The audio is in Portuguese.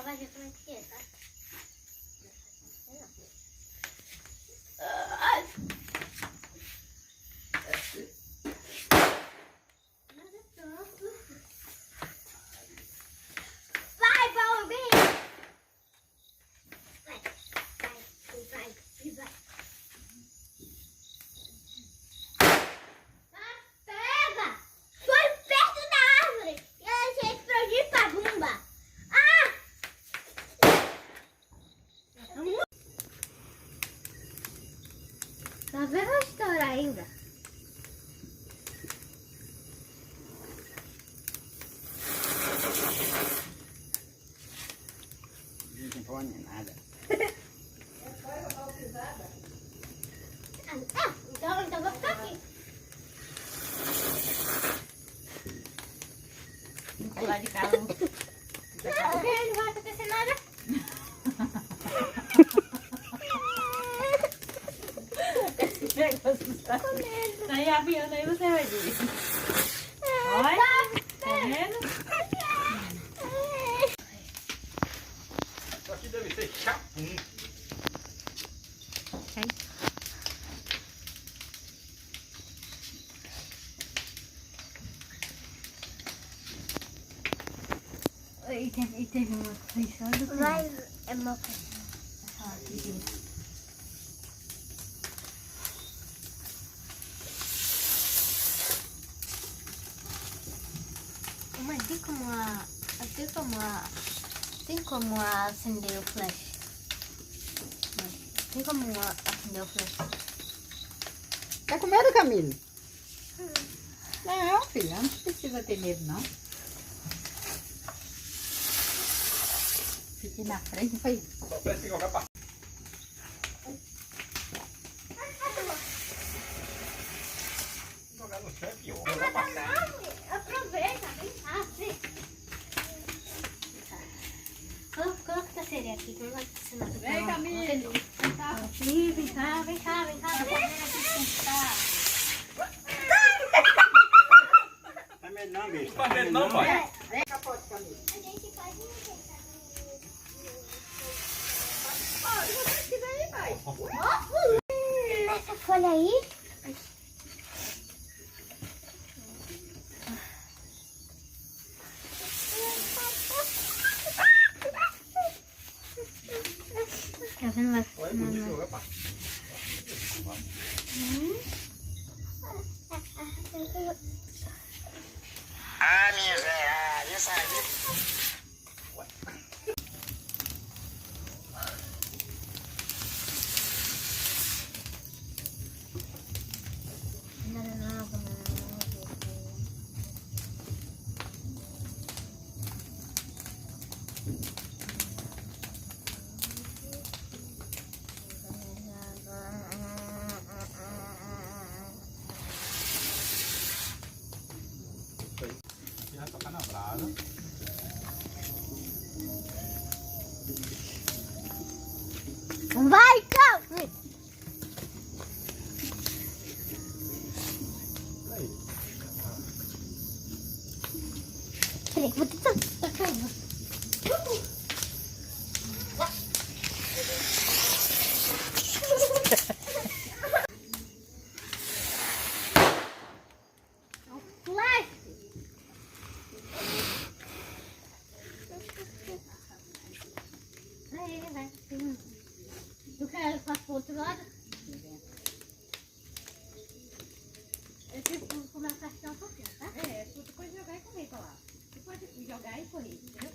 vai ver como é que é, tá? Vai, Paulo, vem! Vai. Pega! Foi perto da árvore! E ela já explodiu pra bumba! Tá vendo a história ainda? Não pode nada. Então vou ficar aqui. Vou pular de casa. Não vai acontecer nada. Sai aviando aí, você vai ver. Olha, tá vendo? Só que deve ser chapum. E teve uma aflição do Vai, é uma Mas tem como acender o flash? Tem como acender o flash? Tá com medo, Camilo? Não, filha, não precisa ter medo, não. Fiquei na frente e foi. Só parece qualquer parte. Jogar no chão é pior. Jogar pra cá. Aproveita, vem cá, vem. Coloca essa sereia aqui, que eu não vai precisar. Vem, Camilo. Vem cá, vem cá, vem cá. Não é medo não, bicho. Não faz medo não, pai. Vem, capote, Camilo. A gente faz essa folha aí. Tá vendo? Vai Olha, bonito, jogar pra cá. Ah, miserável, isso aí. Vai tocar na brasa. Vai, calma! Peraí, vou tentar tocar. Vai. Eu quero passar pro outro lado. Eu preciso começar a ficar um pouquinho, tá? É, tu pode jogar e correr pra lá. Tu pode jogar e correr, entendeu?